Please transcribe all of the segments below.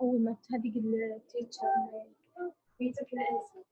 أول ما تهدق التيتشر بيتك الاسم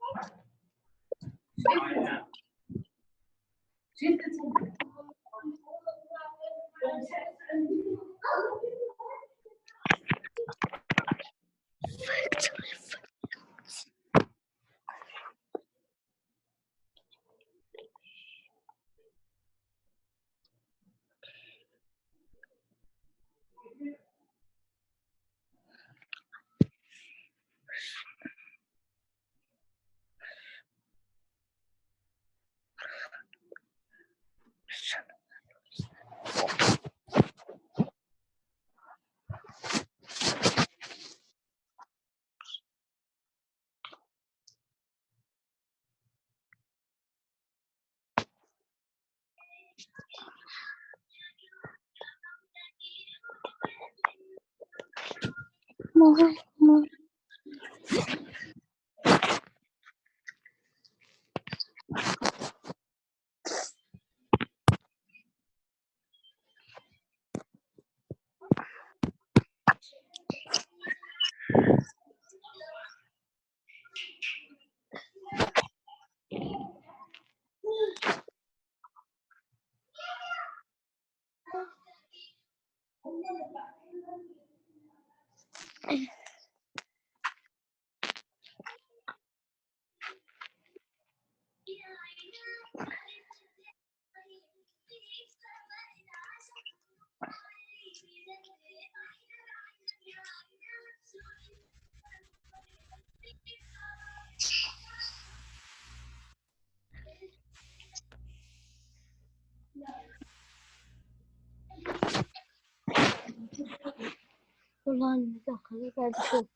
والله أنا داخل قاعد أشوف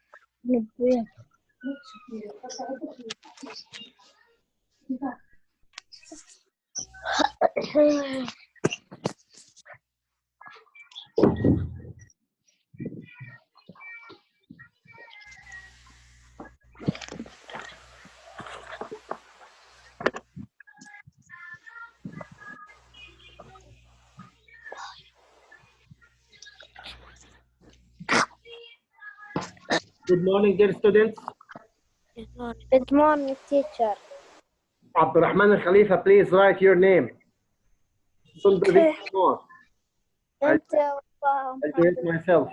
نبويات. Good morning, dear students. Good morning, teacher. Abdurrahman Al Khalifa, please write your name. Don't do this anymore. I'll do it myself.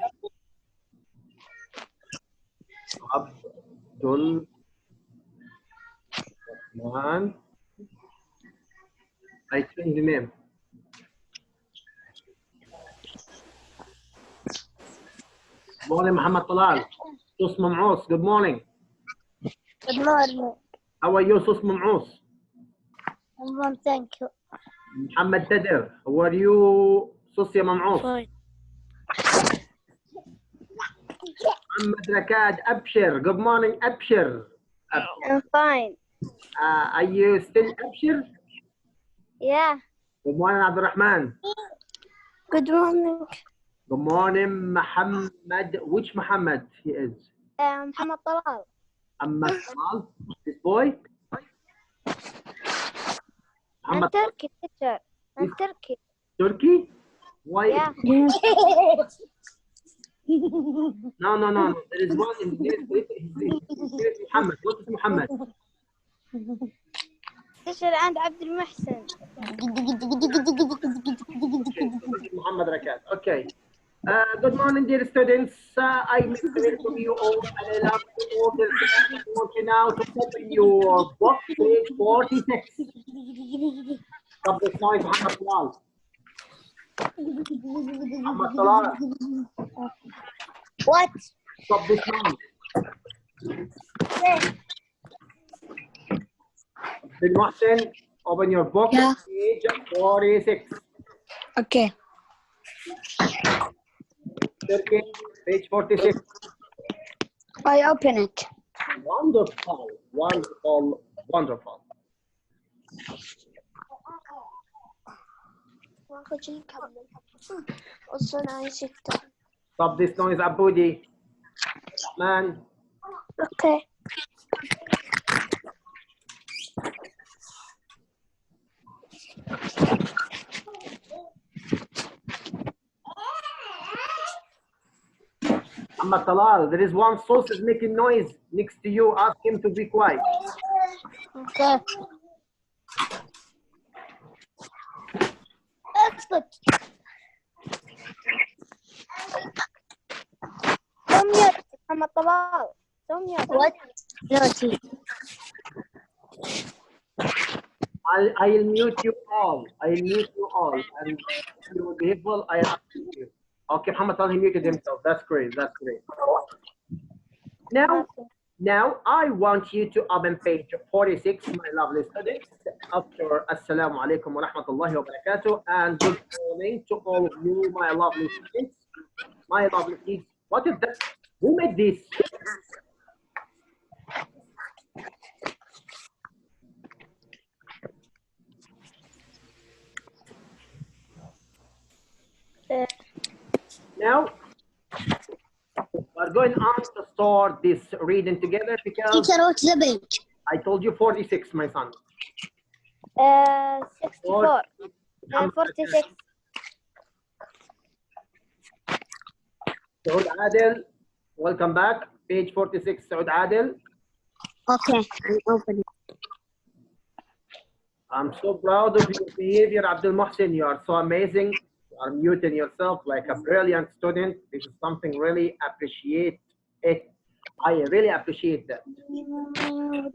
Abdul Rahman. I changed the name. Good morning, Muhammad Talal. Sus Mamous, good morning. Good morning. How are you, Sus Mamous? Thank you. Muhammad Tader, how are you, Sus ya Mamous? Fine. Muhammad Rakad, Abshir, good morning, Abshir. I'm fine. Are you still Abshir? Yeah. Good morning, Abdurrahman. Good morning. Good morning, Muhammad. Which Muhammad he is? Muhammad Talal. Muhammad Talal, this boy? I'm Muhammad Turkey, teacher. I'm Turkey. Turkey? Why? Yeah. No. There is one in there. His name is Muhammad. What is Muhammad? teacher عند عبد المحسن. Muhammad Rakat. Okay. Good morning, dear students. I wish to welcome you all, and I love you all. I want you now to open your book, page 46. Stop this noise, Muhammad Talal. Muhammad Talal. What? Stop this noise. Bin Mohsen, open your book, Yeah. page 46. Okay. Turkey, page 46. I open it. Wonderful, wonderful, wonderful. Stop this noise, Abudi. Man. Okay. Muhammad Talal, there is one sauce is making noise next to you. Ask him to be quiet. Okay. اسكت. سميت محمد طلال. سميت. What? Naughty. I'll mute you all. I'll mute you all. And if you will be able, I'll unmute you. Okay, Muhammad Talal, he muted himself. That's great. That's great. Now I want you to open page 46, my lovely students, after Assalamu alaikum wa rahmatullahi wa barakatuh, and good morning to all of you, my lovely students, my lovely kids. What is that? Who made this? Now, we're going on to start this reading together because Teacher, what's the page? I told you 46, my son. 64. 46. Saud Adel, welcome back. Page 46, Saud Adel. Okay, I'm opening. I'm so proud of your behavior, Abdul Mohsin. You are so amazing. You are muting yourself like a brilliant student. This is something really appreciate it. I really appreciate that.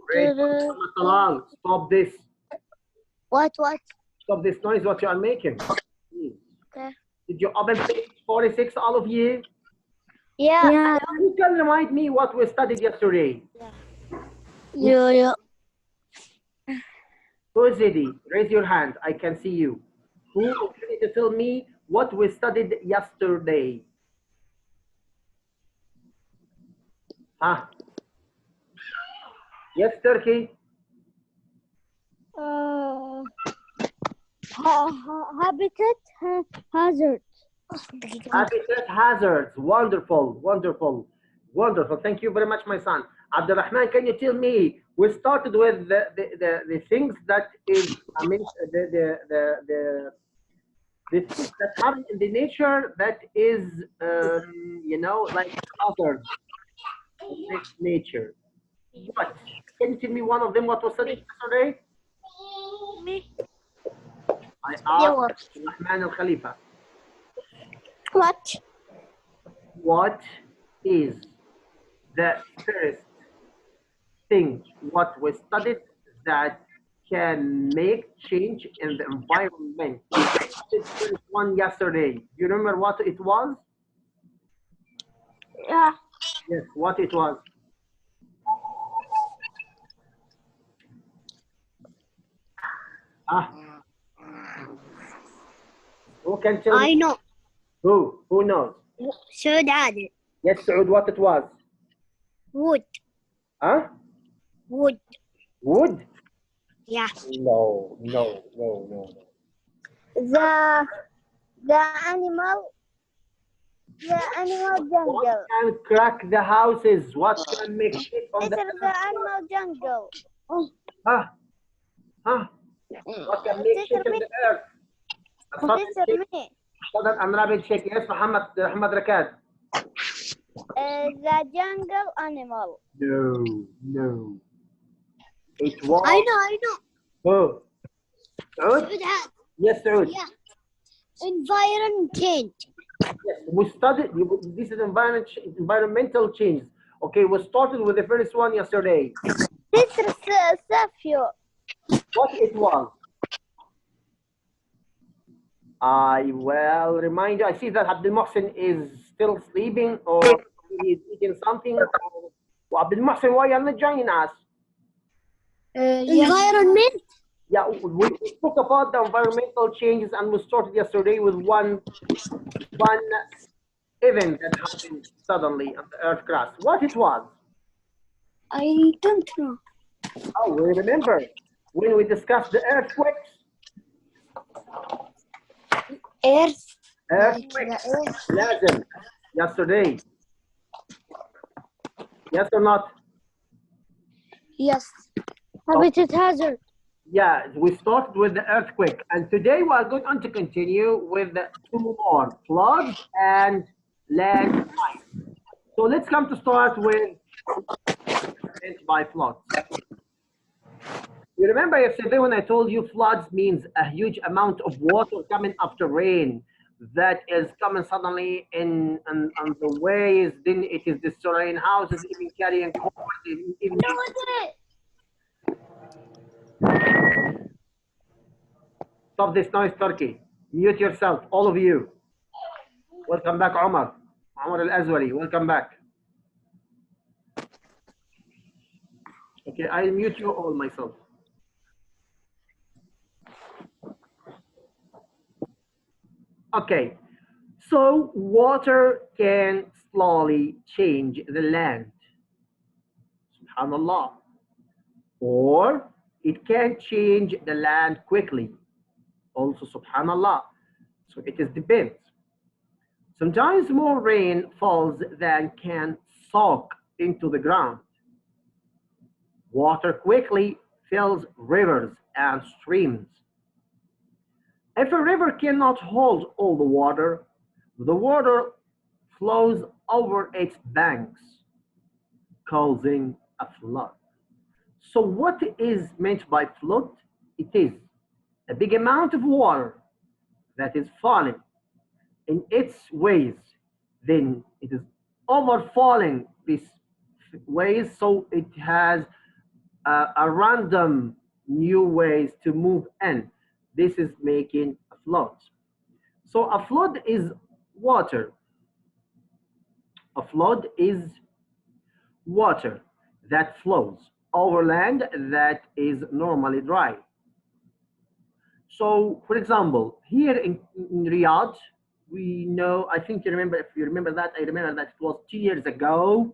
Great. Talal, stop this. What? Stop this noise what you are making. Please. Okay. Did you open page 46, all of you? Yeah. Who can remind me what we studied yesterday? Yeah. Who is ready? Raise your hand. I can see you. Who is ready to tell me what we studied yesterday? Huh? Yes, Turkey. Habitat hazard. Habitat hazards. Wonderful, wonderful, wonderful. Thank you very much, my son. Abdurrahman, can you tell me? We started with the things that is, I mean, the things that happen in the nature that is, you know, like hazards of this nature. What? Can you tell me one of them? What was studied yesterday? Me. I asked Rahman Al Khalifa. What? What is the first thing what we studied that can make change in the environment? This one yesterday. Do you remember what it was? Yeah. Yes, what it was. Who can tell me? I know. Who knows? Saud Adel. Yes, Saud, what it was? Wood. Huh? Wood. Wood? Yeah. No. The animal jungle. What can crack the houses? What can make shit on This is the animal jungle. Huh? What can make shit in the earth? This is me. تفضل أمرابي شيك. Yes, محمد ركاد. The jungle animal. No. It was. I know. Who? Saud? Saud Adel. Yes, Saud. Yeah. Environment change. Yes, we studied. This is environmental change. Okay, we started with the first one yesterday. This is Safio. What it was? I will remind you. I see that Abdul Mohsin is still sleeping or he's eating something. Abdul Mohsin, why are you not joining us? Environment. Yeah, we spoke about the environmental changes and we started yesterday with one event that happened suddenly on the Earth crust. What it was? I don't know. Oh, we remember when we discussed the earthquakes? Earthquakes. Lazim. Yesterday. Yes or not? Yes. Habitat hazard. Yeah, we started with the earthquake, and today we are going to continue with the two more, floods and landslide. So let's come to start with by floods. You remember yesterday when I told you floods means a huge amount of water coming after rain that is coming suddenly in on the ways, then it is destroying houses, even carrying cars, even stop this noise, Turkey. Mute yourself, all of you. Welcome back, Omar. Omar Al-Azwari, welcome back. Okay, I'll mute you all myself. Okay, so water can slowly change the land. SubhanAllah. Or it can change the land quickly. Also, SubhanAllah. So it is depends. Sometimes more rain falls than can soak into the ground. Water quickly fills rivers and streams. If a river cannot hold all the water flows over its banks, causing a flood. So what is meant by flood? It is a big amount of water that is falling in its ways, then it is overfalling these ways, so it has a random new ways to move in. This is making a flood. So a flood is water. A flood is water that flows over land that is normally dry. So, for example, here in Riyadh, we know, I think you remember, if you remember that, I remember that it was 2 years ago,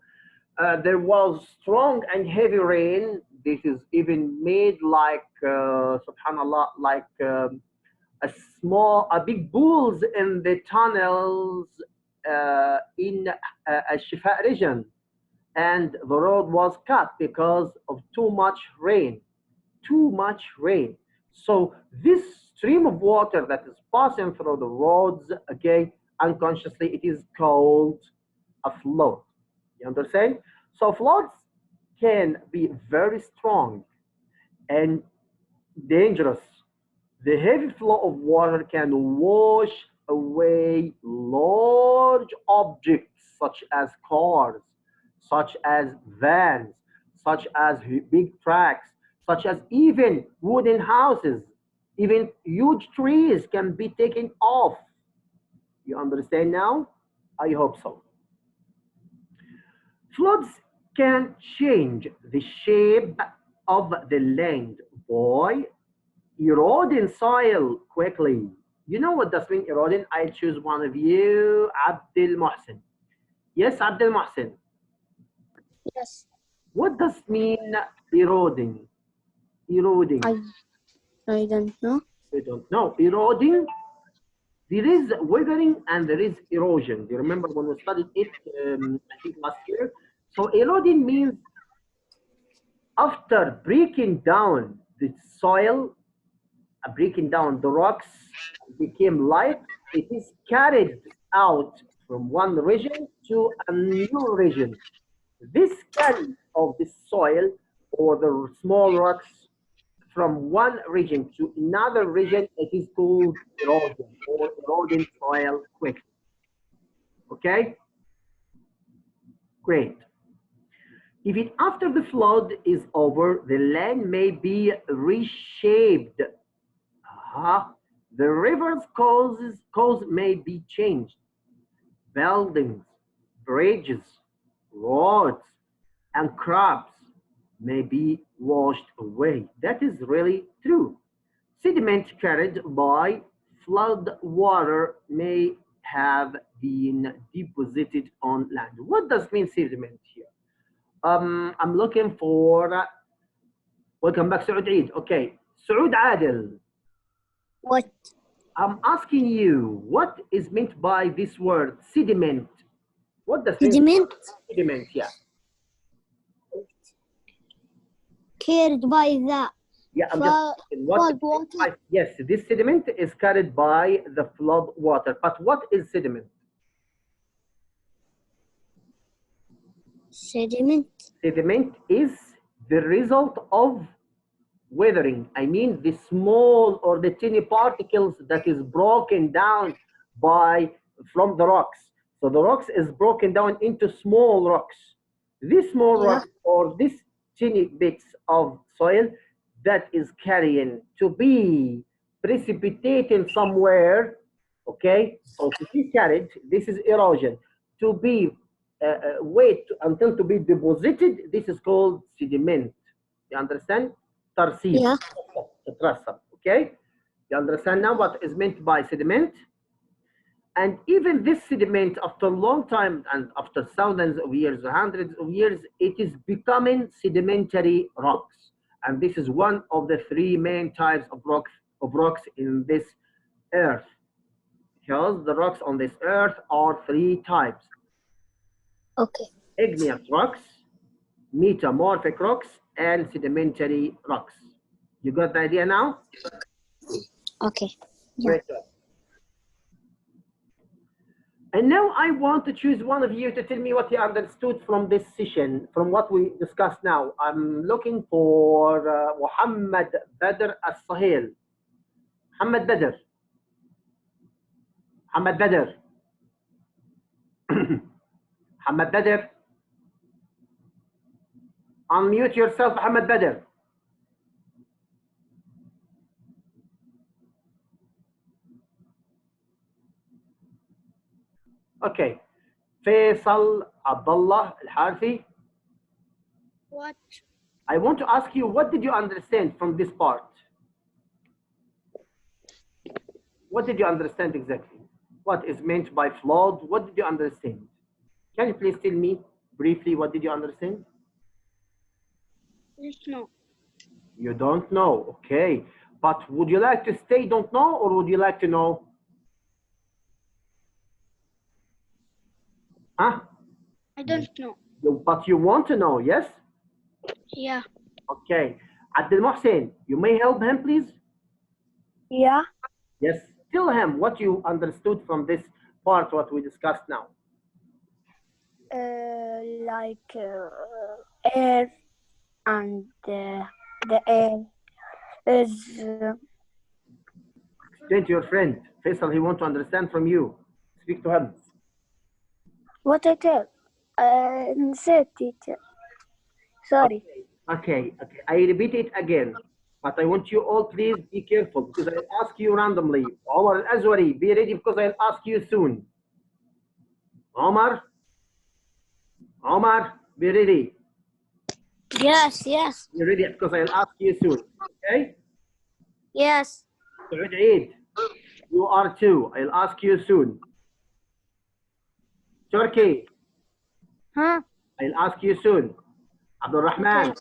there was strong and heavy rain. This is even made like, subhanAllah, like a big pools in the tunnels in Al-Shifa region. And the road was cut because of too much rain. So this stream of water that is passing through the roads, okay, unconsciously, it is called a flood. You understand? So floods can be very strong and dangerous. The heavy flow of water can wash away large objects such as cars, such as vans, such as big trucks, such as even wooden houses, even huge trees can be taken off. You understand now? I hope so. Floods can change the shape of the land by eroding soil quickly. You know what does mean eroding? I choose one of you, Abdel Mohsen. Yes, Abdel Mohsen. Yes. What does mean eroding? Eroding. I don't know. You don't know. Eroding. There is weathering and there is erosion. Do you remember when we studied it, I think last year? So eroding means after breaking down the soil, breaking down the rocks, became light, it is carried out from one region to a new region. This carry of the soil or the small rocks from one region to another region, it is called erosion or eroding soil quickly. Okay? Great. Even after the flood is over, the land may be reshaped. The river's course may be changed. Buildings, bridges, roads, and crops may be washed away. That is really true. Sediment carried by flood water may have been deposited on land. What does mean sediment here? I'm looking for, welcome back, Saud Eid. Okay, Saud Adil. What? I'm asking you, what is meant by this word, sediment? What does Sediment? Sediment, yeah. Carried by the Yeah, I'm just flood water. yes, this sediment is carried by the flood water. But what is sediment? Sediment. Sediment is the result of weathering. I mean the small or the tiny particles that is broken down from the rocks. So the rocks is broken down into small rocks. These small rocks or these tiny bits of soil that is carrying to be precipitating somewhere, okay? So to be carried, this is erosion. To be wait until to be deposited, this is called sediment. You understand? Tarsib. Yeah. تترسب. Okay? You understand now what is meant by sediment? And even this sediment, after a long time and after thousands of years, hundreds of years, it is becoming sedimentary rocks. And this is one of the three main types of rocks in this earth. Because the rocks on this earth are three types. Okay. Igneous rocks, metamorphic rocks, and sedimentary rocks. You got the idea now? Okay. Yeah. Great job. And now I want to choose one of you to tell me what you understood from this session, from what we discussed now. I'm looking for Muhammad Badr Al-Sahil. Muhammad Badr. Muhammad Badr. Muhammad Badr. Unmute yourself, Muhammad Badr. Okay. Faisal Abdullah Al-Harthi. What? I want to ask you, what did you understand from this part? What did you understand exactly? What is meant by flood? What did you understand? Can you please tell me briefly what did you understand? No. You don't know, okay. But would you like to stay don't know or would you like to know? Huh? I don't know. But you want to know, yes? Yeah. Okay. Abdel Mohsen, you may help him, please? Yeah. Yes. Tell him what you understood from this part, what we discussed now. Like air and the air is Explain to your friend. Faisal, he wants to understand from you. Speak to him. what I tell. Said teacher. Sorry. Okay. I repeat it again. But I want you all, please be careful because I'll ask you randomly. Omar Al-Azwari, be ready because I'll ask you soon. Omar, be ready. Yes. Be ready because I'll ask you soon. Okay? Yes. Saud Eid, you are too. I'll ask you soon. Turkey, Huh? I'll ask you soon. Abdul Rahman, Okay.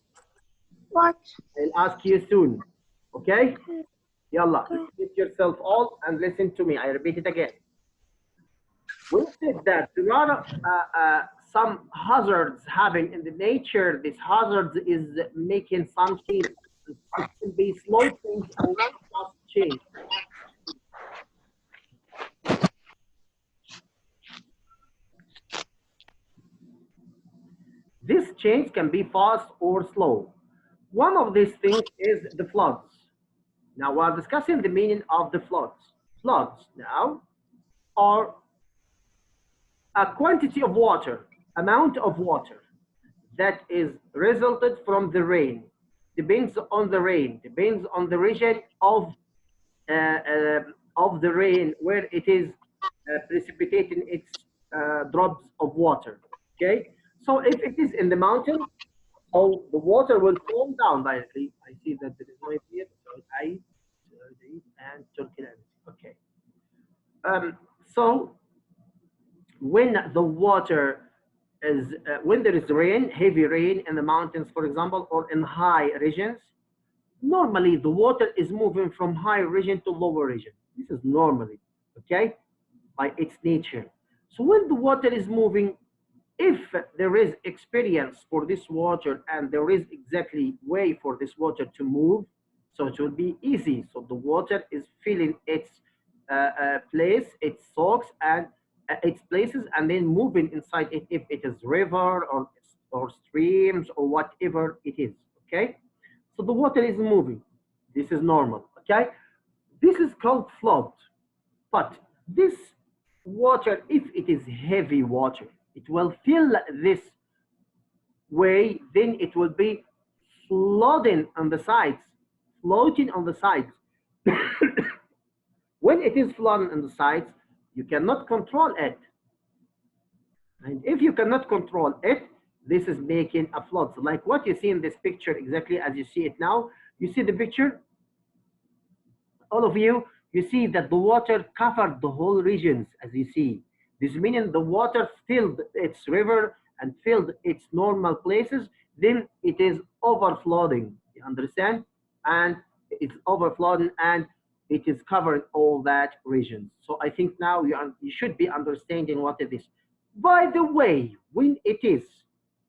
What? I'll ask you soon. Okay? Yalla, get yourself all and listen to me. I repeat it again. We said that there are some hazards happen in the nature. This hazard is making some change. It can be slow change or fast change. This change can be fast or slow. One of these things is the floods. Now we're discussing the meaning of the floods. Floods now are a quantity of water, amount of water that is resulted from the rain. Depends on the rain, depends on the region of the rain where it is precipitating its drops of water. Okay, so if it is in the mountain, so the water will fall down directly. I see that there is no here. So I and Turkey. Okay. So when the water is when there is rain, heavy rain in the mountains, for example, or in high regions, normally the water is moving from high region to lower region. This is normally, okay, by its nature. So when the water is moving, if there is experience for this water and there is exactly way for this water to move, So it will be easy. So the water is filling its place, its source, and its places, and then moving inside it if it is river or streams or whatever it is. Okay, so the water is moving. This is normal. Okay, this is called flood. But this water, if it is heavy water, it will fill this way, then it will be flooding on the sides, floating on the sides. When it is flooding on the sides, you cannot control it. And if you cannot control it, this is making a flood. So like what you see in this picture, exactly as you see it now. You see the picture? All of you, you see that the water covered the whole regions, as you see. This meaning the water filled its river and filled its normal places, then it is overflowing, you understand? And it's overflowing and it is covering all that region. So I think now you should be understanding what it is. By the way, when it is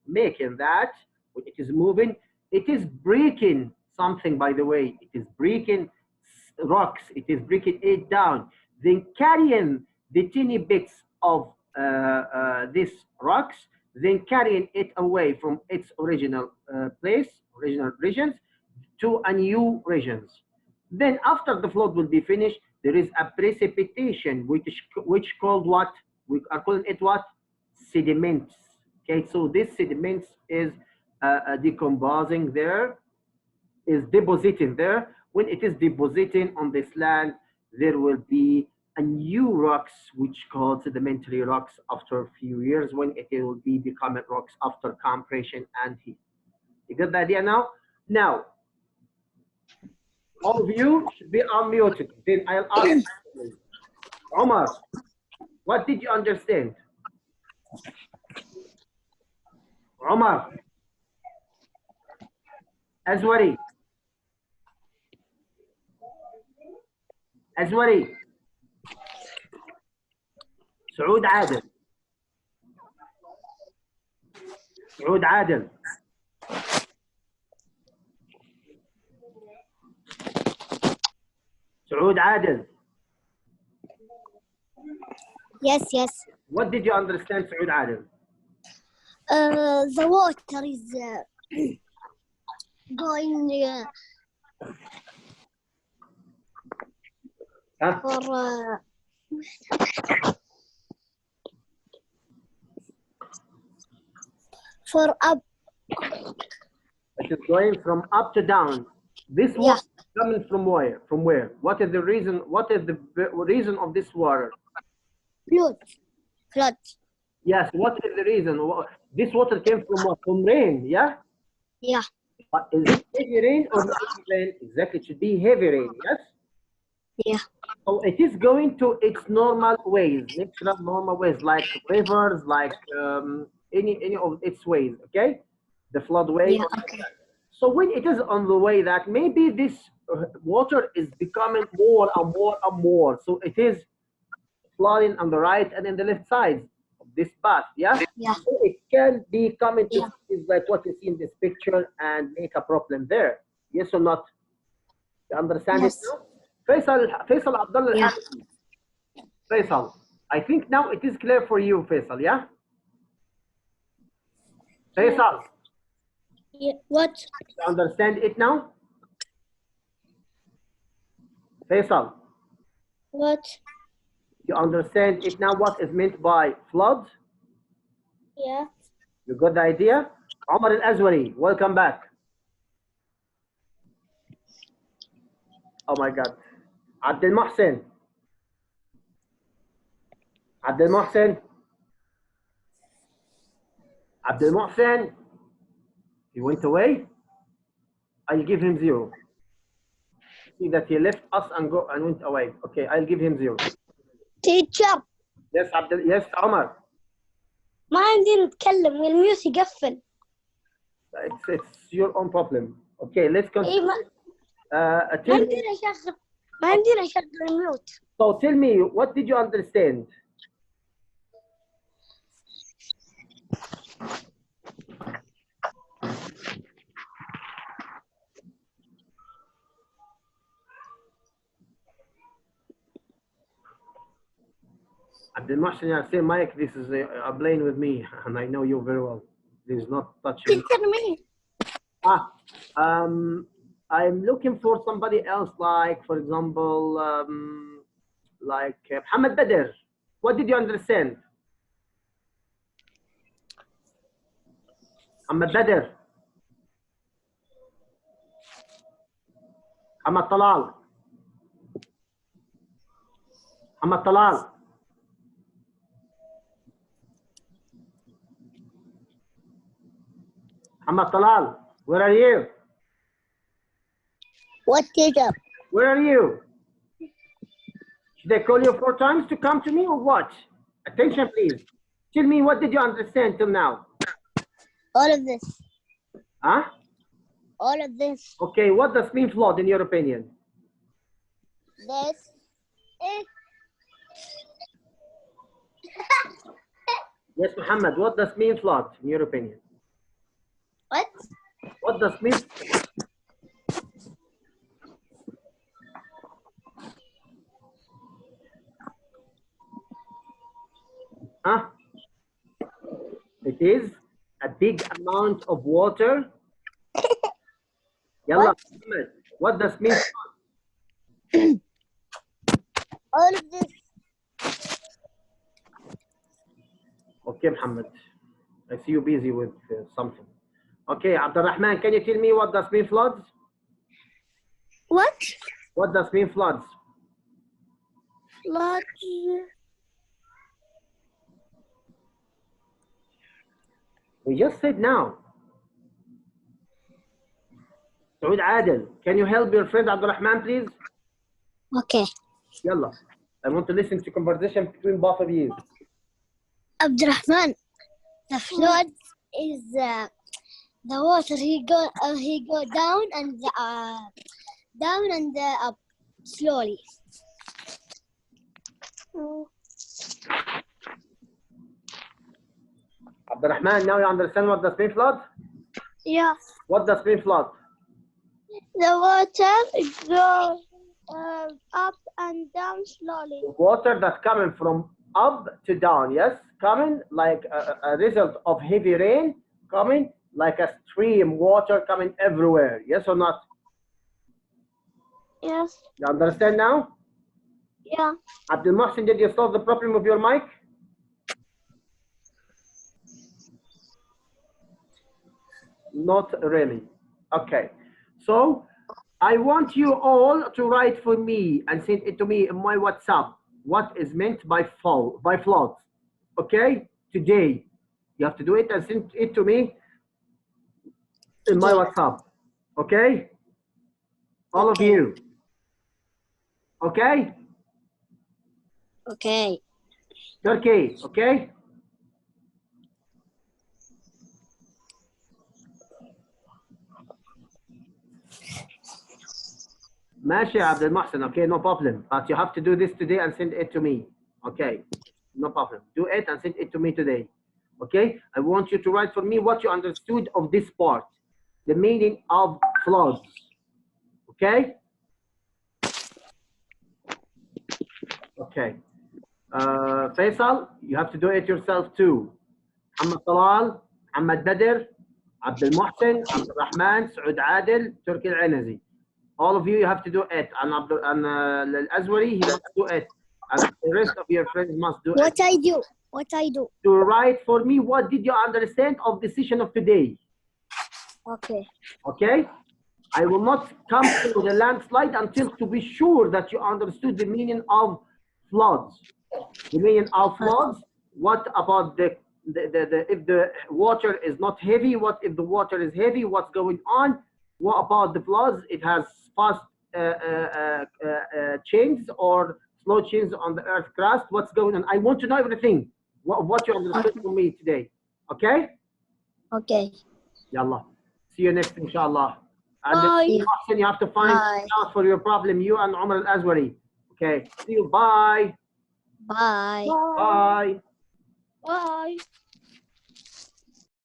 making that, when it is moving, it is breaking something, by the way. It is breaking rocks, it is breaking it down, then carrying the teeny bits of these rocks, then carrying it away from its original place, original regions, to a new regions. Then after the flood will be finished, there is a precipitation, which called what? We are calling it what? Sediments. Okay, so this sediments is decomposing there, is depositing there. When it is depositing on this land, there will be a new rocks, which called sedimentary rocks after a few years, when it will be becoming rocks after compression and heat. You get the idea now? Now, all of you should be unmuted. Then I'll ask Omar, what did you understand? Omar, Azwari, أزوري سعود عادل سعود عادل سعود عادل. Yes, yes. What did you understand, سعود عادل? The water is going for up. It is going from up to down. This water is coming from where? From where? What is the reason? What is the reason of this water? Flood. Yes. What is the reason? This water came from what? From rain, yeah? Yeah. But is it heavy rain or heavy rain? Exactly, it should be heavy rain, yes? Yeah. So it is going to its normal ways, natural normal ways, like rivers, like any of its ways, okay? The floodway. Yeah, okay. So when it is on the way that maybe this water is becoming more and more and more, so it is flooding on the right and in the left side of this path, yeah? Yeah. So it can be coming to is like what you see in this picture and make a problem there. Yes or not? You understand it now? Faisal Abdullah. Yeah. Faisal, I think now it is clear for you, Faisal, yeah? Faisal. Yeah. What? You understand it now? Faisal. What? You understand it now what is meant by flood? Yeah. You got the idea? Omar Al-Azwari, welcome back. Oh my God. Abdel Mohsen. Abdel Mohsen. Abdel Mohsen. He went away. I'll give him 0. See that he left us and went away. Okay, I'll give him 0. Teacher. Yes, Abdel. Yes, Omar. ما عندي نتكلم والميوت يقفل. It's your own problem. Okay, let's continue. ما عندنا أشغل الميوت. So tell me, what did you understand? Abdul Mohsen, I say, Mike, this is a playing with me, and I know you very well. This is not touching. me. I'm looking for somebody else, like, for example, like Muhammad Badr. What did you understand? Muhammad Badr. Muhammad Talal. Muhammad Talal. Muhammad Talal, where are you? What teacher? Where are you? Should I call you 4 times to come to me or what? Attention, please. Tell me, what did you understand till now? All of this. Huh? All of this. Okay, what does mean flawed in your opinion? This is. Yes, Muhammad, what does mean flawed in your opinion? What? What does mean? Huh? It is a big amount of water. Yalla, Muhammad, what does mean flawed? All of this. Okay, Muhammad. I see you busy with something. Okay, Abdurrahman, can you tell me what does mean floods? What? What does mean floods? Floods. We just said now. Saud Adel, can you help your friend Abdurrahman, please? Okay. Yalla. I want to listen to conversation between both of you. Abdurrahman, the flood is the water. He go down and up slowly. Abdurrahman, now you understand what does mean flood? Yeah. What does mean flood? The water goes up and down slowly. Water that's coming from up to down, yes? Coming like a result of heavy rain, coming like a stream, water coming everywhere, yes or not? Yes. You understand now? Yeah. Abdul Mohsen, did you solve the problem with your mic? Not really. Okay. So I want you all to write for me and send it to me in my WhatsApp. What is meant by flood? Okay? Today. You have to do it and send it to me in my WhatsApp. Okay? All of you. Okay? Okay. Turkey. Okay? ماشي يا عبد المحسن. Okay, no problem. But you have to do this today and send it to me. Okay, no problem. Do it and send it to me today. Okay, I want you to write for me what you understood of this part, the meaning of floods. Okay? Okay. Faisal, you have to do it yourself too. Muhammad Talal, Muhammad Badr, Abdul Mohsen, Abdul Rahman, Saud Adel, Turki Al-Anazi. All of you have to do it. And Al-Azwari, he must do it. And the rest of your friends must do What it. I do? What I do? To write for me, what did you understand of the session of today? Okay. Okay? I will not come to the landslide until to be sure that you understood the meaning of floods. The meaning of floods, what about if the water is not heavy, what if the water is heavy, what's going on? What about the floods? It has fast changes or slow changes on the earth crust. What's going on? I want to know everything. What you understood from me today. Okay? Okay. Yallah. See you next, inshallah. And Bye. then you have to find out for your problem, you and Umar Al-Azwari. Okay. See you. Bye. Bye. Bye. Bye.